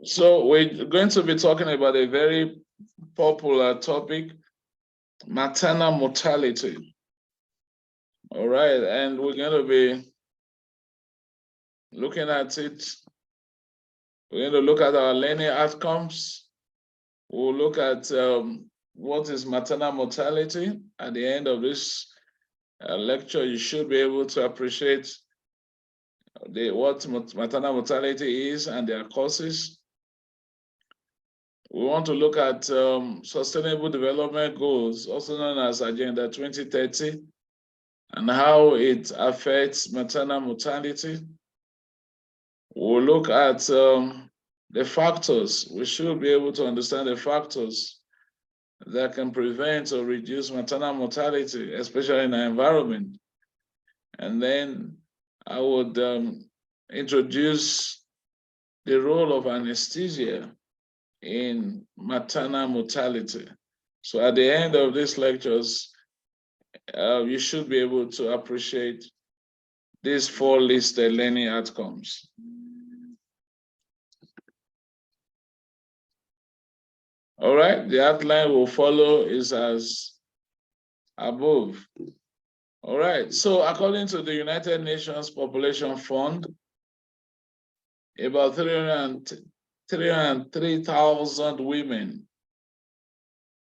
So we're going to be talking about a very popular topic, maternal mortality. All right, and we're going to be looking at it. We're going to look at our learning outcomes. We'll look at what is maternal mortality. At the end of this lecture, you should be able to appreciate what maternal mortality is and their causes. We want to look at Sustainable Development Goals, also known as Agenda 2030, and how it affects maternal mortality. We'll look at the factors. We should be able to understand the factors that can prevent or reduce maternal mortality, especially in our environment. And then I would introduce the role of anesthesia in maternal mortality. So at the end of these lectures, you should be able to appreciate these four listed learning outcomes. All right, the outline we'll follow is as above. All right, so according to the United Nations Population Fund, about 303,000 women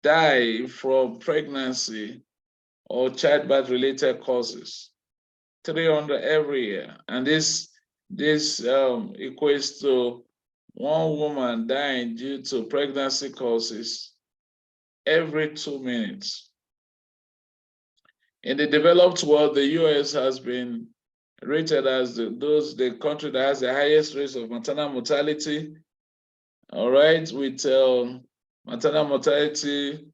die from pregnancy or childbirth-related causes, 300 every year. And this equates to one woman dying due to pregnancy causes every 2 minutes. In the developed world, the US has been rated as the country that has the highest rates of maternal mortality, all right, with maternal mortality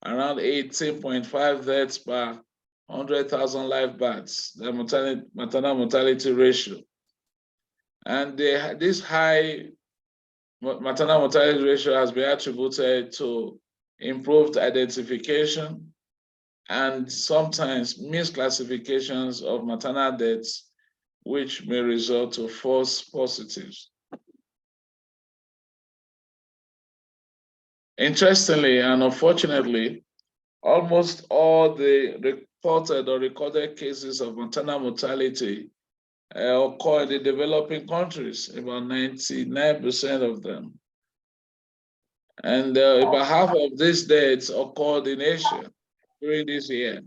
around 18.5 deaths per 100,000 live births, the maternal mortality ratio. And this high maternal mortality ratio has been attributed to improved identification and sometimes misclassifications of maternal deaths, which may result to false positives. Interestingly and unfortunately, almost all the reported or recorded cases of maternal mortality occur in the developing countries, about 99% of them. And about half of these deaths occurred in Asia during this year,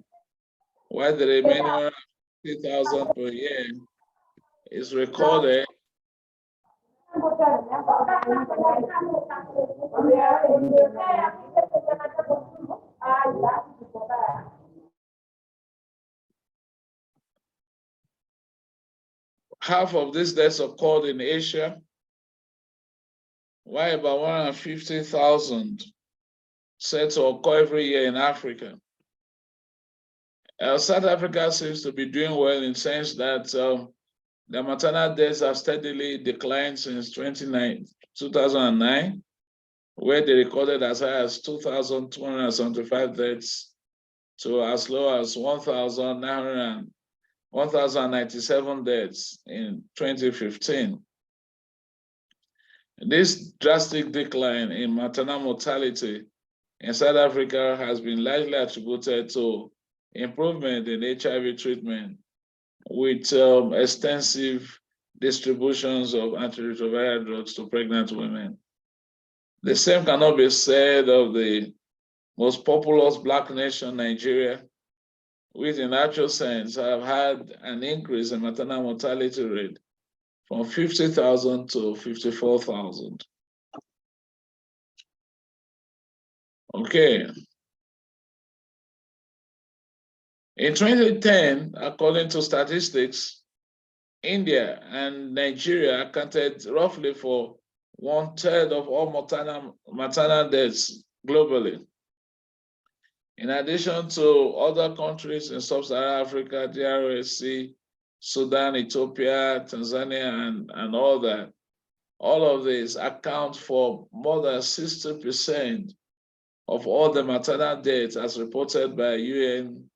while the remaining 50,000 per year is recorded half of these deaths occurred in Asia, while about 150,000 said to occur every year in Africa. South Africa seems to be doing well in the sense that the maternal deaths have steadily declined since 2009, where they recorded as high as 2,275 deaths to as low as 1,097 deaths in 2015. This drastic decline in maternal mortality in South Africa has been largely attributed to improvement in HIV treatment with extensive distributions of antiretroviral drugs to pregnant women. The same cannot be said of the most populous Black nation, Nigeria, which in actual sense have had an increase in maternal mortality rate from 50,000 to 54,000. Okay. In 2010, according to statistics, India and Nigeria accounted roughly for 1/3 of all maternal deaths globally. In addition to other countries in sub-Saharan Africa, DRC, Sudan, Ethiopia, Tanzania, and all that, all of these account for more than 60% of all the maternal deaths as reported by UNPF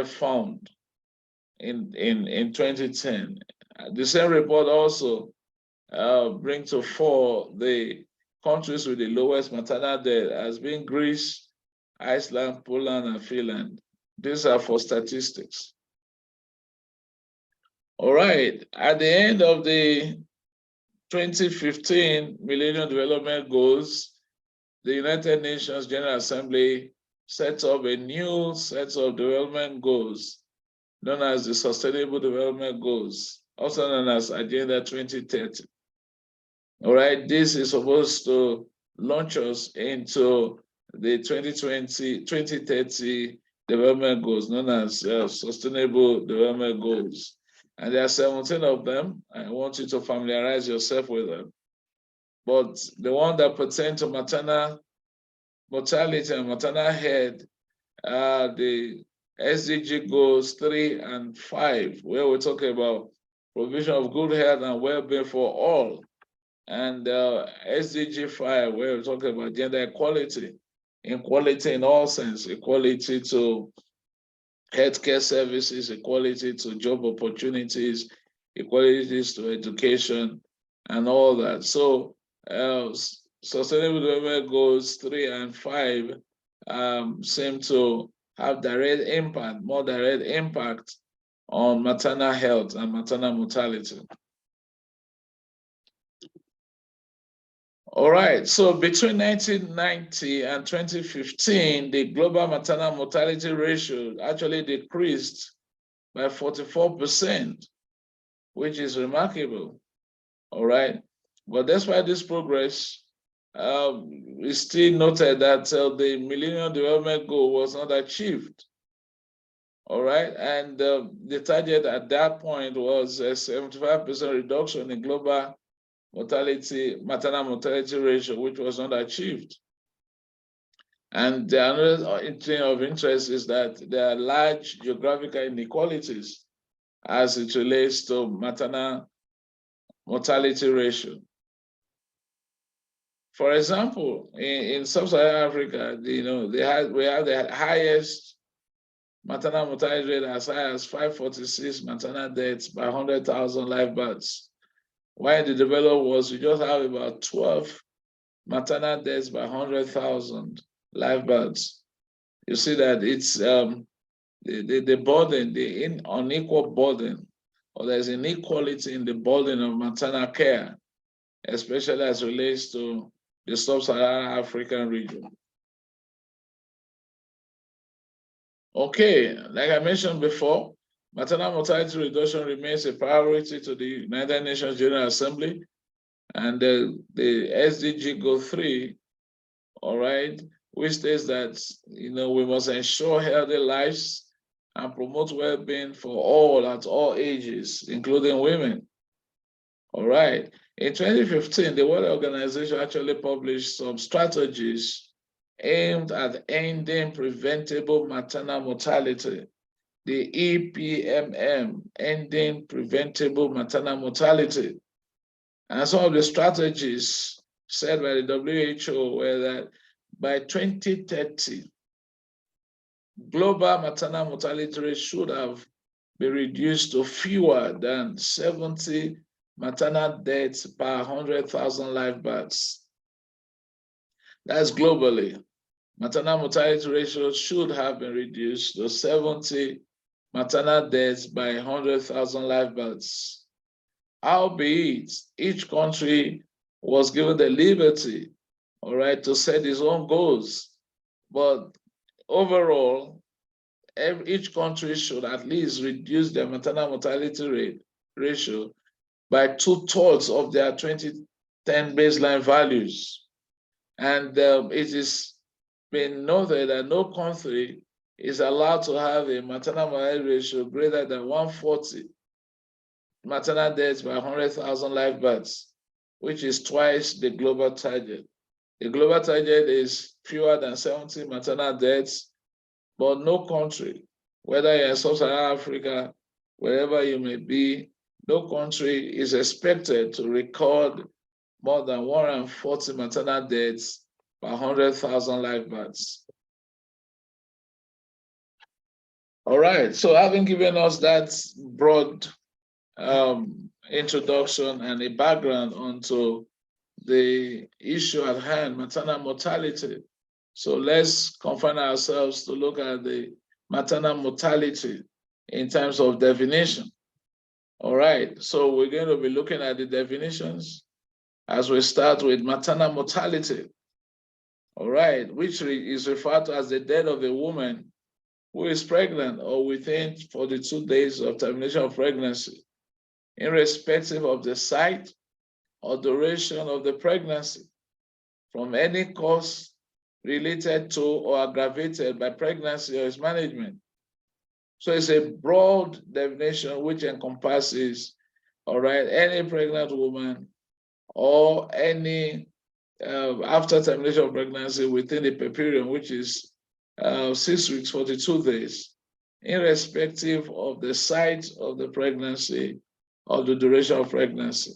Fund in 2010. The same report also bring to 4 the countries with the lowest maternal death as being Greece, Iceland, Poland, and Finland. These are for statistics. All right, at the end of the 2015 Millennium Development Goals, the United Nations General Assembly set up a new set of development goals known as the Sustainable Development Goals, also known as Agenda 2030. All right, this is supposed to launch us into the 2030 development goals known as Sustainable Development Goals. And there are 17 of them. I want you to familiarize yourself with them. But the one that pertain to maternal mortality and maternal health are the SDG goals 3 and 5, where we're talking about provision of good health and well-being for all. And SDG 5, where we're talking about gender equality in all sense, equality to healthcare services, equality to job opportunities, equalities to education, and all that. So Sustainable Development Goals 3 and 5 seem to have direct impact, more direct impact on maternal health and maternal mortality. All right, so between 1990 and 2015, the global maternal mortality ratio actually decreased by 44%, which is remarkable. All right, but despite this progress, we still noted that the Millennium Development Goal was not achieved. All right, and the target at that point was a 75% reduction in global maternal mortality ratio, which was not achieved. And the other thing of interest is that there are large geographical inequalities as it relates to maternal mortality ratio. For example, in sub-Saharan Africa, we have the highest maternal mortality rate as high as 546 maternal deaths per 100,000 live births. While in the developed world, we just have about 12 maternal deaths by 100,000 live births. You see that it's the burden, the unequal burden, or there's inequality in the burden of maternal care, especially as relates to the sub-Saharan African region. Okay, like I mentioned before, maternal mortality reduction remains a priority to the United Nations General Assembly, and the SDG Goal 3, all right, which states that we must ensure healthy lives and promote well-being for all at all ages, including women. All right. In 2015, the World Organization actually published some strategies aimed at ending preventable maternal mortality, the EPMM, ending preventable maternal mortality. And some of the strategies set by the WHO were that by 2030, global maternal mortality rate should have been reduced to fewer than 70 maternal deaths per 100,000 live births. That's globally. Maternal mortality ratio should have been reduced to 70 maternal deaths by 100,000 live births. Albeit, each country was given the liberty, all right, to set its own goals. But overall, each country should at least reduce their maternal mortality ratio by 2/3 of their 2010 baseline values. And it is been noted that no country is allowed to have a maternal mortality ratio greater than 140 maternal deaths by 100,000 live births, which is twice the global target. The global target is fewer than 70 maternal deaths, but no country, whether you're in sub-Saharan Africa, wherever you may be, no country is expected to record more than 140 maternal deaths per 100,000 live births. All right, so having given us that broad introduction and a background onto the issue at hand, maternal mortality. So let's confine ourselves to look at the maternal mortality in terms of definition. All right, so we're going to be looking at the definitions as we start with maternal mortality. All right, which is referred to as the death of a woman who is pregnant or within 42 days of termination of pregnancy, irrespective of the site or duration of the pregnancy, from any cause related to or aggravated by pregnancy or its management. So it's a broad definition which encompasses, all right, any pregnant woman or any after termination of pregnancy within the period, which is 6 weeks, 42 days, irrespective of the site of the pregnancy or the duration of pregnancy.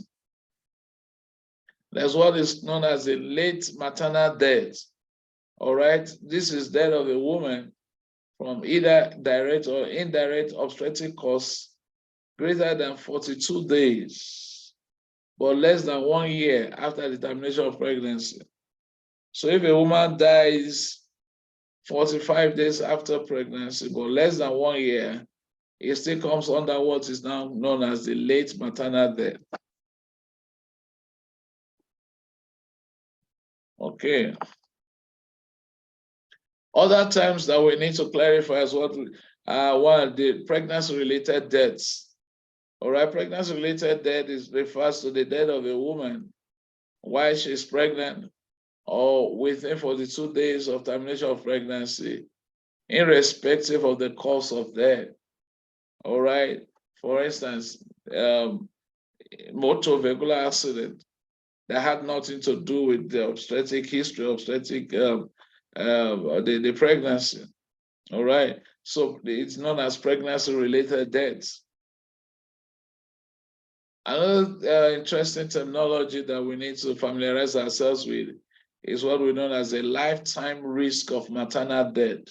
That's what is known as the late maternal death. All right, this is death of a woman from either direct or indirect obstetric cause greater than 42 days, but less than 1 year after the termination of pregnancy. So if a woman dies 45 days after pregnancy, but less than 1 year, it still comes under what is now known as the late maternal death. Okay. Other terms that we need to clarify is what one, the pregnancy-related deaths. All right, pregnancy-related death refers to the death of a woman while she's pregnant or within 42 days of termination of pregnancy, irrespective of the cause of death. All right, for instance, motor vehicular accident that had nothing to do with the obstetric history, obstetric the pregnancy. All right, so it's known as pregnancy-related deaths. Another interesting terminology that we need to familiarize ourselves with is what we know as a lifetime risk of maternal death.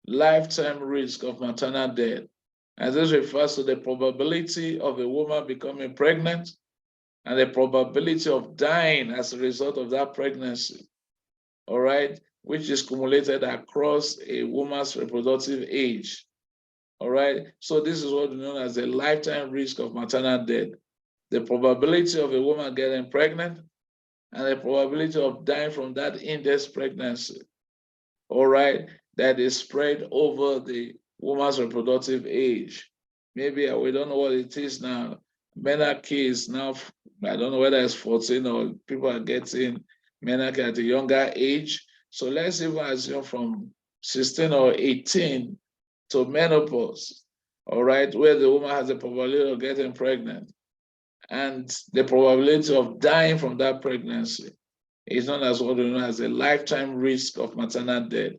Lifetime risk of maternal death. And this refers to the probability of a woman becoming pregnant and the probability of dying as a result of that pregnancy. All right, which is cumulated across a woman's reproductive age. All right, so this is what we know as the lifetime risk of maternal death. The probability of a woman getting pregnant and the probability of dying from that index pregnancy. All right, that is spread over the woman's reproductive age. Maybe we don't know what it is now. Menarche is now, I don't know whether it's 14 or people are getting menarche at a younger age. So let's even assume from 16 or 18 to menopause, all right, where the woman has a probability of getting pregnant. And the probability of dying from that pregnancy is known as what we know as a lifetime risk of maternal death.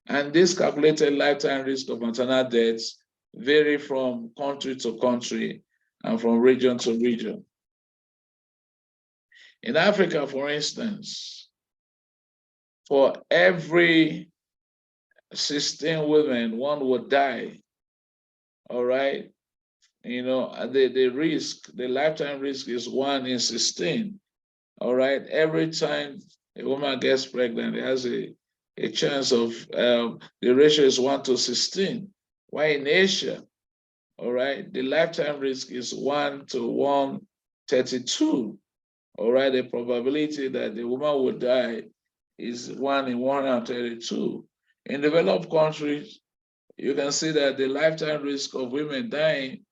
And this calculated lifetime risk of maternal deaths vary from country to country and from region to region. In Africa, for instance, for every 16 women, one would die. All right. You know, the risk, the lifetime risk is 1 in 16. All right. Every time a woman gets pregnant, it has a chance of, the ratio is 1 to 16. While in Asia, all right, the lifetime risk is 1 to 132. All right, the probability that the woman will die is 1 in 132. In developed countries, you can see that the lifetime risk of women dying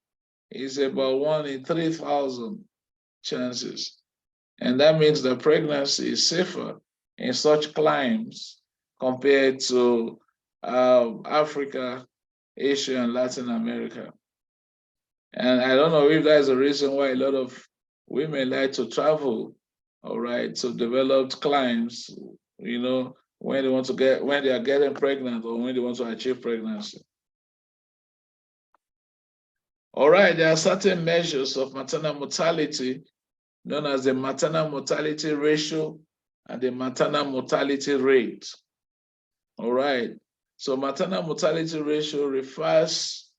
is about 1 in 3,000 chances. And that means that pregnancy is safer in such climes compared to Africa, Asia, and Latin America. And I don't know if that's a reason why a lot of women like to travel, all right, to developed climes, you know, when they want to get, when they are getting pregnant or when they want to achieve pregnancy. All right, there are certain measures of maternal mortality known as the maternal mortality ratio and the maternal mortality rate. All right, so maternal mortality ratio refers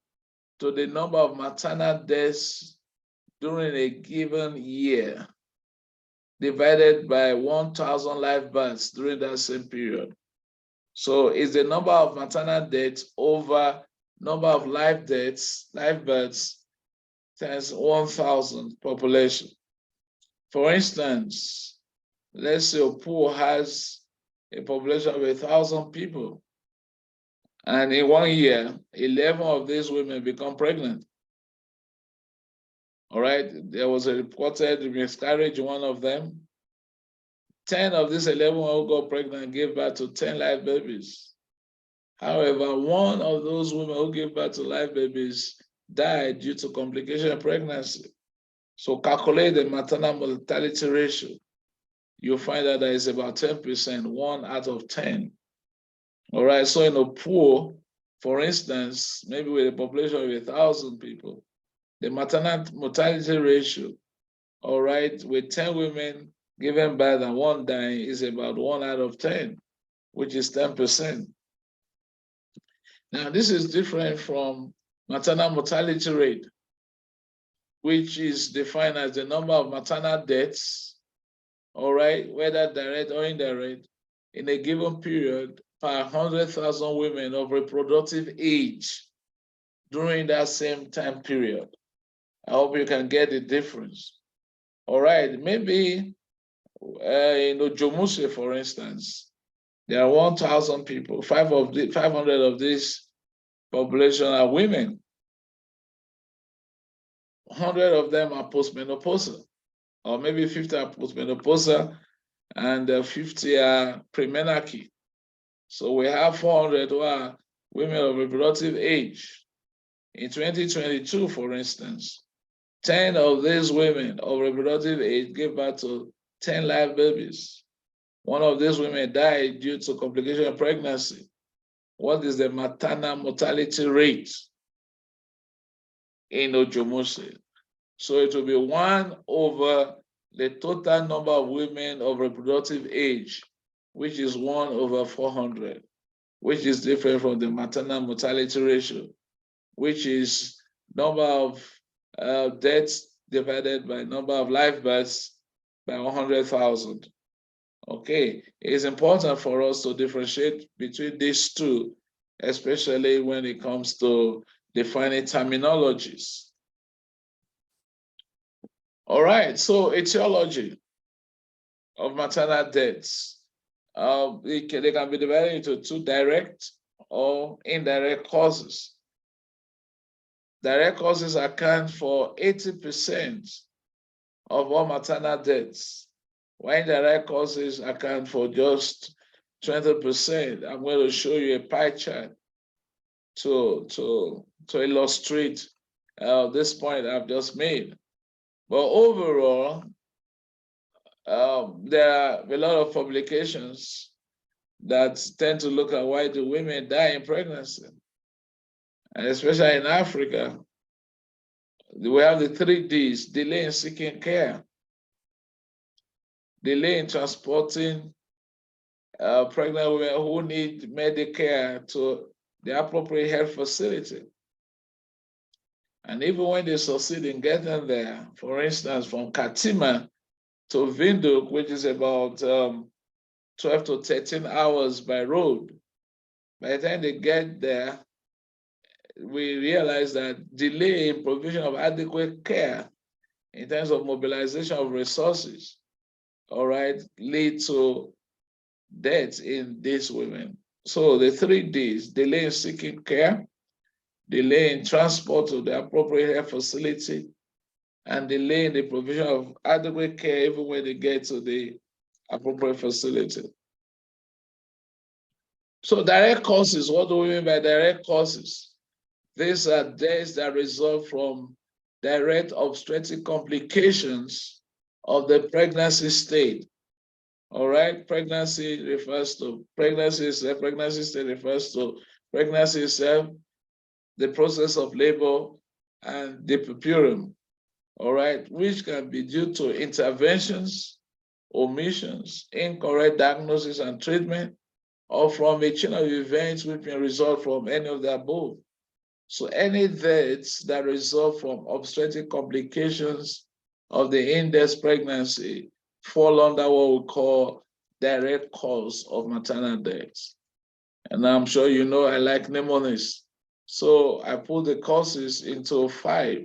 to the number of maternal deaths during a given year, divided by 1,000 live births during that same period. So it's the number of maternal deaths over number of live births times 1,000 population. For instance, let's say a pool has a population of 1,000 people, and in 1 year, 11 of these women become pregnant. All right, there was a reported miscarriage in one of them. 10 of these 11 who got pregnant gave birth to 10 live babies. However, one of those women who gave birth to live babies died due to complication of pregnancy. So calculate the maternal mortality ratio. You'll find that there is about 10%, 1 out of 10. All right, so in a pool, for instance, maybe with a population of 1,000 people, the maternal mortality ratio, all right, with 10 women given birth and 1 dying is about 1 out of 10, which is 10%. Now, this is different from maternal mortality rate, which is defined as the number of maternal deaths, all right, whether direct or indirect, in a given period per 100,000 women of reproductive age during that same time period. I hope you can get the difference. All right, maybe in Ojomuse, for instance, there are 1,000 people, 500 of this population are women. 100 of them are postmenopausal, or maybe 50 are postmenopausal, and 50 are premenarche. So we have 400 who are women of reproductive age. In 2022, for instance, 10 of these women of reproductive age gave birth to 10 live babies. One of these women died due to complication of pregnancy. What is the maternal mortality rate in Ojomose? So it will be 1 over the total number of women of reproductive age, which is 1 over 400, which is different from the maternal mortality ratio, which is number of deaths divided by number of live births by 100,000. Okay, it is important for us to differentiate between these two, especially when it comes to defining terminologies. All right, so etiology of maternal deaths. They can be divided into 2 direct or indirect causes. Direct causes account for 80% of all maternal deaths, while indirect causes account for just 20%. I'm going to show you a pie chart to illustrate this point I've just made. But overall, there are a lot of publications that tend to look at why do women die in pregnancy. And especially in Africa, we have the 3 Ds: delay in seeking care, delay in transporting pregnant women who need Medicare to the appropriate health facility. And even when they succeed in getting there, for instance, from Katima to Windhoek, which is about 12 to 13 hours by road, by the time they get there, we realize that delay in provision of adequate care in terms of mobilization of resources, all right, lead to death in these women. So the 3 Ds: delay in seeking care, delay in transport to the appropriate health facility, and delay in the provision of adequate care even when they get to the appropriate facility. So direct causes, what do we mean by direct causes? These are deaths that result from direct obstetric complications of the pregnancy state. All right, pregnancy state refers to pregnancy itself, the process of labor, and the puerperium, all right, which can be due to interventions, omissions, incorrect diagnosis and treatment, or from a chain of events which may result from any of the above. So any deaths that result from obstetric complications of the index pregnancy fall under what we call direct cause of maternal death. And I'm sure you know I like mnemonics. So I put the causes into 5.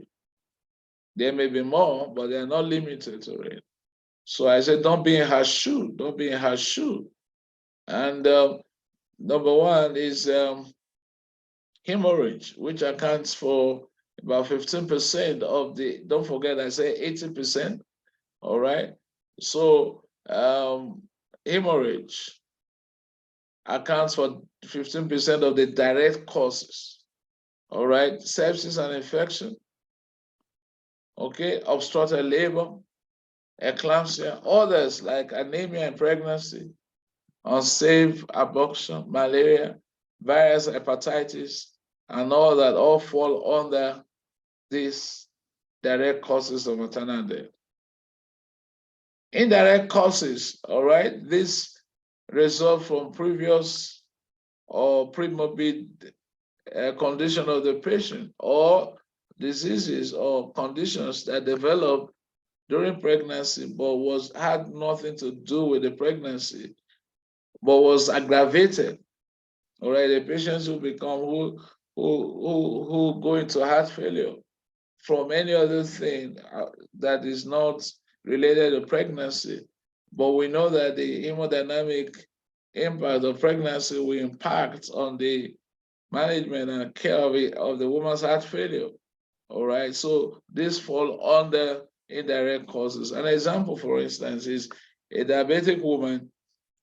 There may be more, but they're not limited to it. So I said, don't be in her shoe. Don't be in her shoe. And number 1 is hemorrhage, which accounts for about 15% of the, don't forget I say 80%, all right? So hemorrhage accounts for 15% of the direct causes, all right? Sepsis and infection, okay? Obstructed labor, eclampsia, others like anemia in pregnancy, unsafe abortion, malaria, virus hepatitis, and all that all fall under these direct causes of maternal death. Indirect causes, all right, this result from previous or premorbid condition of the patient or diseases or conditions that develop during pregnancy but had nothing to do with the pregnancy but was aggravated. All right, the patients who become who go into heart failure from any other thing that is not related to pregnancy, but we know that the hemodynamic impact of pregnancy will impact on the management and care of the woman's heart failure. All right, so this fall under indirect causes. An example, for instance, is a diabetic woman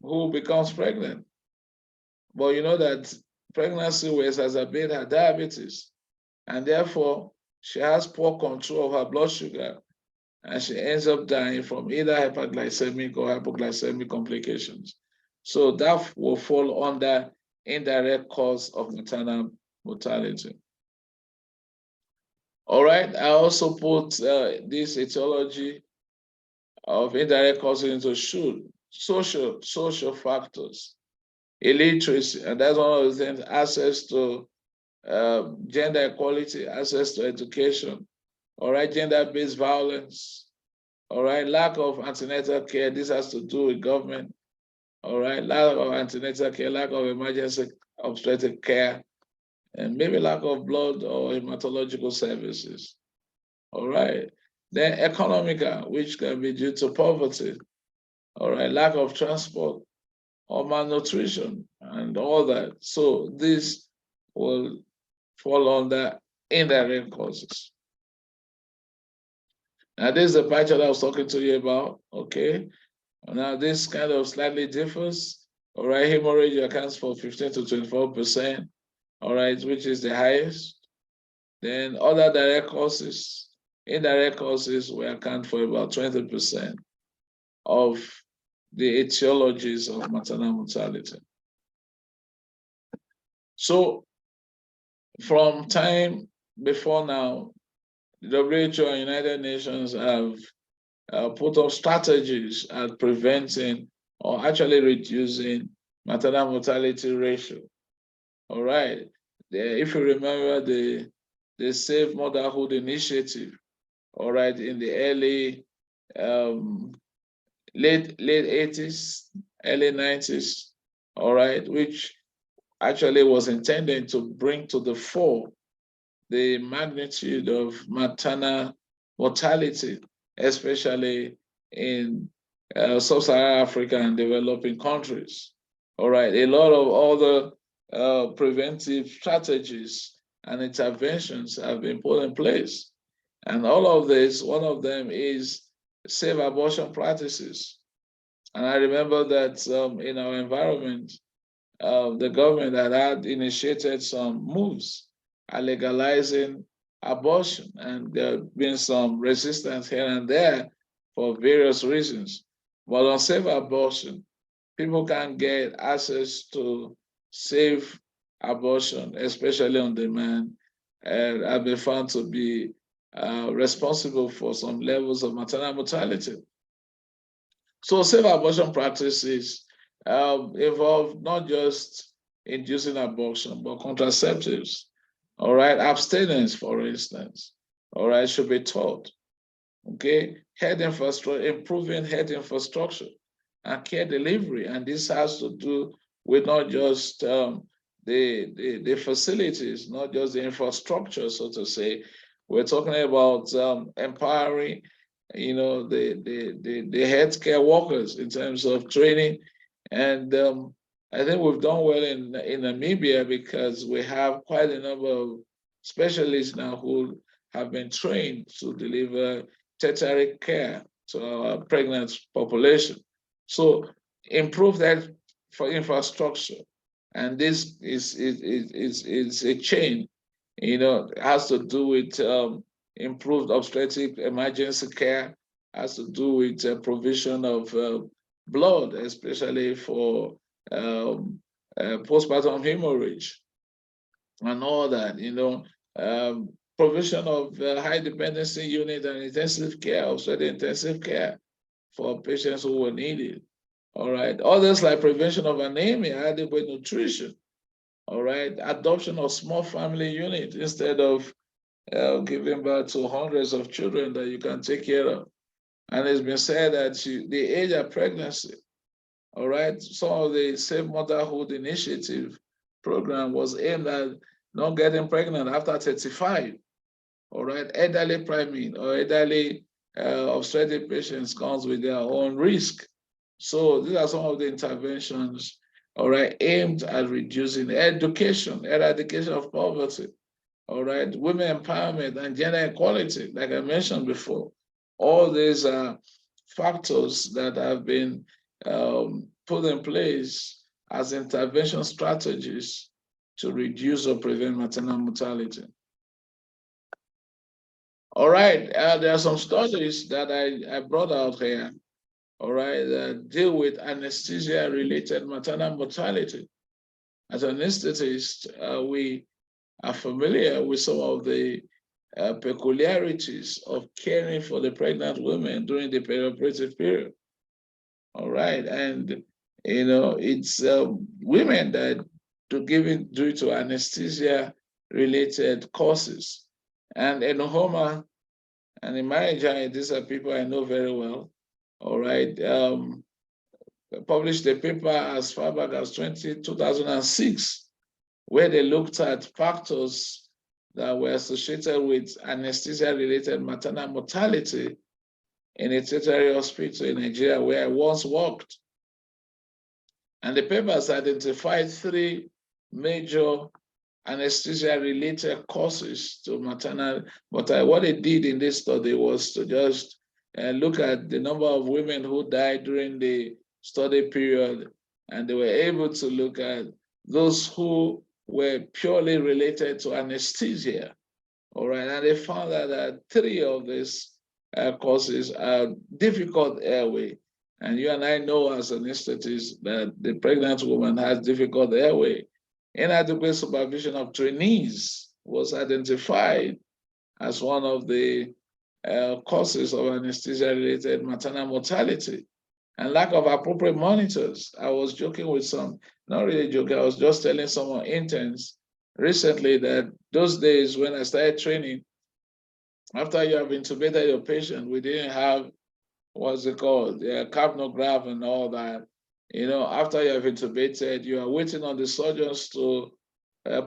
who becomes pregnant. But you know that pregnancy will exacerbate her diabetes, and therefore she has poor control of her blood sugar, and she ends up dying from either hyperglycemic or hypoglycemic complications. So that will fall under indirect cause of maternal mortality. All right, I also put this etiology of indirect causes into social factors, illiteracy, and that's one of the things, access to gender equality, access to education, all right, gender-based violence, all right, lack of antenatal care, this has to do with government, all right, lack of antenatal care, lack of emergency obstetric care, and maybe lack of blood or hematological services, all right. Then economical, which can be due to poverty, all right, lack of transport or malnutrition and all that. So this will fall under indirect causes. Now, this is the pie chart I was talking to you about, okay? Now, this kind of slightly differs, all right? Hemorrhage accounts for 15 to 24%, all right, which is the highest. Then other direct causes, indirect causes will account for about 20% of the etiologies of maternal mortality. So from time before now, the WHO and United Nations have put up strategies at preventing or actually reducing maternal mortality ratio. All right. If you remember the Safe Motherhood Initiative, all right, in the late 80s, early 90s, all right, which actually was intended to bring to the fore the magnitude of maternal mortality, especially in sub-Saharan Africa and developing countries. All right, a lot of other preventive strategies and interventions have been put in place. And all of this, one of them is safe abortion practices. And I remember that in our environment, the government had initiated some moves at legalizing abortion, and there have been some resistance here and there for various reasons. But on safe abortion, people can get access to safe abortion, especially on demand, and have been found to be responsible for some levels of maternal mortality. So safe abortion practices involve not just inducing abortion, but contraceptives, All right, abstinence, for instance, all right, should be taught. Okay, health infrastructure, improving health infrastructure and care delivery. And this has to do with not just the facilities, not just the infrastructure, so to say. We're talking about empowering, the healthcare workers in terms of training. And I think we've done well in Namibia because we have quite a number of specialists now who have been trained to deliver tertiary care to our pregnant population. So improve that for infrastructure. And this is a chain, has to do with improved obstetric emergency care, has to do with provision of blood, especially for postpartum hemorrhage and all that, provision of high dependency unit and intensive care, also the intensive care for patients who will need it. All right. Others like prevention of anemia, adequate nutrition. All right. Adoption of small family unit instead of giving birth to hundreds of children that you can take care of. And it's been said that the age of pregnancy, all right, some of the Safe Motherhood Initiative program was aimed at not getting pregnant after 35. All right, elderly priming or elderly obstetric patients comes with their own risk. So these are some of the interventions, all right, aimed at reducing education, eradication of poverty, all right, women empowerment and gender equality, like I mentioned before. All these are factors that have been put in place as intervention strategies to reduce or prevent maternal mortality. All right, there are some studies that I brought out here, all right, that deal with anesthesia-related maternal mortality. As an anesthetist, we are familiar with some of the peculiarities of caring for the pregnant women during the perioperative period. All right, and it's women that due to anesthesia-related causes, and in Oklahoma and in marriage, these are people I know very well. All right, published a paper as far back as 2006, where they looked at factors that were associated with anesthesia-related maternal mortality in a tertiary hospital in Nigeria where I once worked. And the papers identified 3 major anesthesia-related causes to maternal mortality. What they did in this study was to just look at the number of women who died during the study period, and they were able to look at those who were purely related to anesthesia. All right, and they found that 3 of these causes are difficult airway. And you and I know as anesthetists that the pregnant woman has difficult airway. Inadequate supervision of trainees was identified as one of the causes of anesthesia-related maternal mortality. And lack of appropriate monitors. I was joking with not really joking, I was just telling some interns recently that those days when I started training, after you have intubated your patient, we didn't have, what's it called, the capnograph and all that. After you have intubated, you are waiting on the surgeons to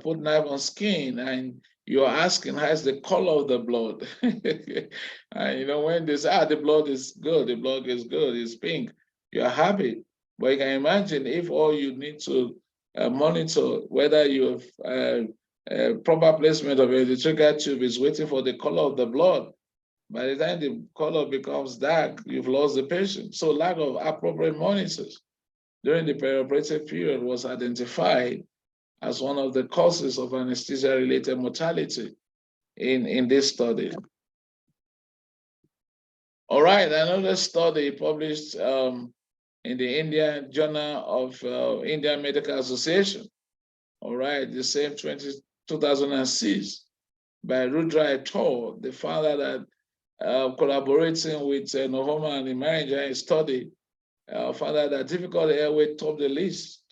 put knife on skin, and you're asking, how's the color of the blood? And when they say, the blood is good, it's pink, you're happy. But you can imagine if all you need to monitor whether you have proper placement of a ventricular tube is waiting for the color of the blood. By the time the color becomes dark, you've lost the patient. So lack of appropriate monitors during the perioperative period was identified as one of the causes of anesthesia-related mortality in this study. All right, another study published in the Indian Journal of Indian Medical Association, all right, the same 2006, by Rudra et al. They found that collaborating with Novoma and Imarija study, found that difficult airway topped the list.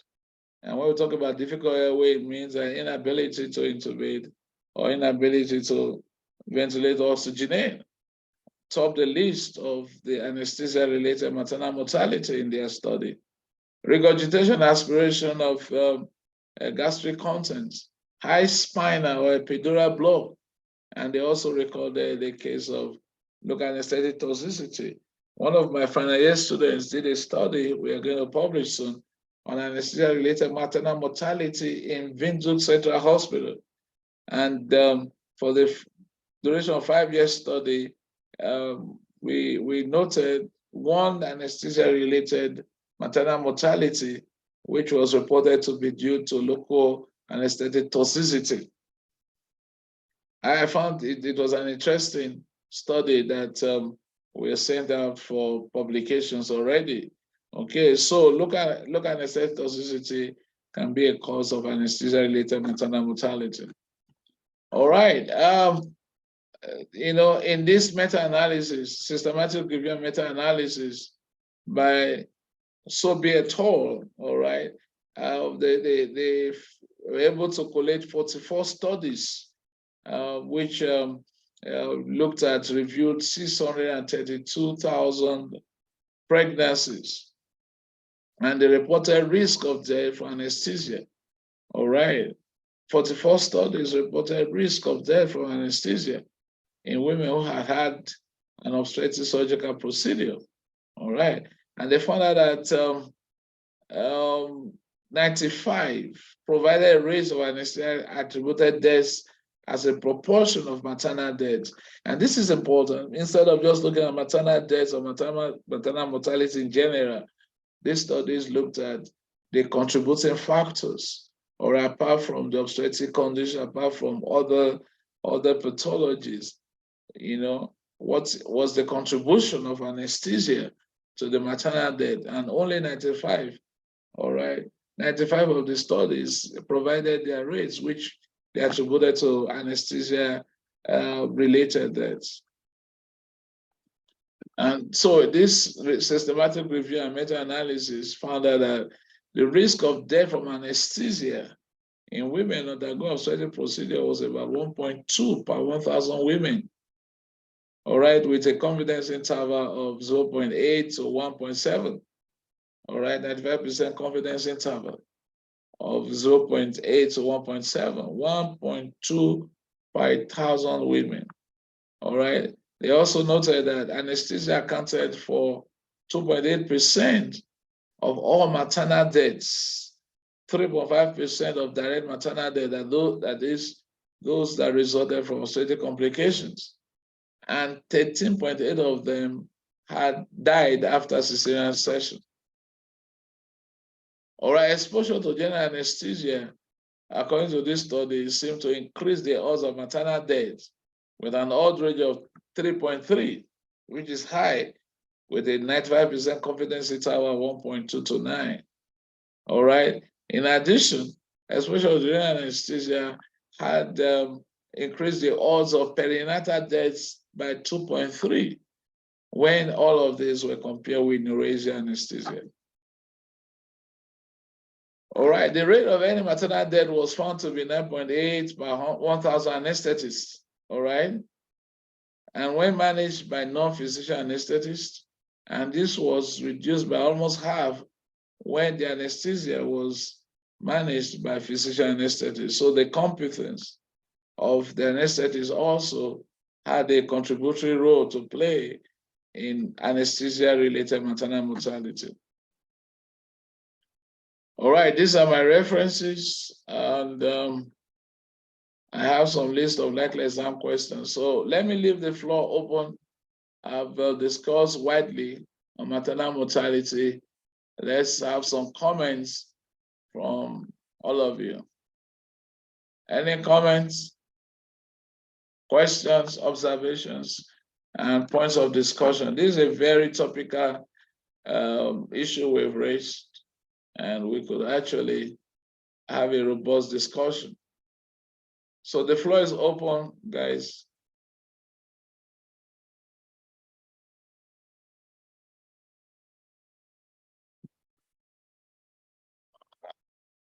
And when we talk about difficult airway, it means an inability to intubate or inability to ventilate or oxygenate top the list of the anesthesia-related maternal mortality in their study. Regurgitation, aspiration of gastric contents, high spinal or epidural block, and they also recorded the case of local anesthetic toxicity. One of my final year students did a study we are going to publish soon on anesthesia-related maternal mortality in Windhoek Central Hospital. And for the duration of 5-year study, we noted one anesthesia-related maternal mortality, which was reported to be due to local anesthetic toxicity. I found it was an interesting study that we sent out for publications already. Okay, so local anesthetic toxicity can be a cause of anesthesia-related maternal mortality. All right. In this meta-analysis, systematic review and meta-analysis by Sobi et al., all right, they were able to collate 44 studies, which looked at, reviewed 632,000 pregnancies, and the reported risk of death for anesthesia, all right. 44 studies reported risk of death from anesthesia in women who had an obstetric surgical procedure, all right. And they found out that 95 provided a rate of anesthesia attributed deaths as a proportion of maternal deaths. And this is important. Instead of just looking at maternal deaths or maternal mortality in general, these studies looked at the contributing factors, or apart from the obstetric condition, apart from other pathologies, what was the contribution of anesthesia to the maternal death? And only 95, all right, 95 of the studies provided their rates, which they attributed to anesthesia related deaths. And so this systematic review and meta-analysis found out that the risk of death from anesthesia in women undergoing obstetric procedure was about 1.2 per 1,000 women. All right, with a confidence interval of 0.8 to 1.7. All right, 95% confidence interval of 0.8 to 1.7, 1.2 per 1,000 women. All right. They also noted that anesthesia accounted for 2.8% of all maternal deaths, 3.5% of direct maternal death, that is those that resulted from obstetric complications, and 13.8 of them had died after cesarean section. All right, exposure to general anesthesia, according to this study, seemed to increase the odds of maternal death with an odds ratio of 3.3, which is high, with a 95% confidence interval 1.2 to 9. All right. In addition, exposure to general anesthesia had increased the odds of perinatal deaths by 2.3 when all of these were compared with neurasia anesthesia. All right, the rate of any maternal death was found to be 9.8 per 1,000 anesthetists. All right. And when managed by non-physician anesthetists, and this was reduced by almost half when the anesthesia was managed by physician anesthetists. So the competence of the anesthetists also had a contributory role to play in anesthesia-related maternal mortality. All right, these are my references, and I have some list of likely exam questions. So let me leave the floor open. I've discussed widely on maternal mortality. Let's have some comments from all of you. Any comments, questions, observations, and points of discussion? This is a very topical issue we've raised, and we could actually have a robust discussion. So the floor is open, guys.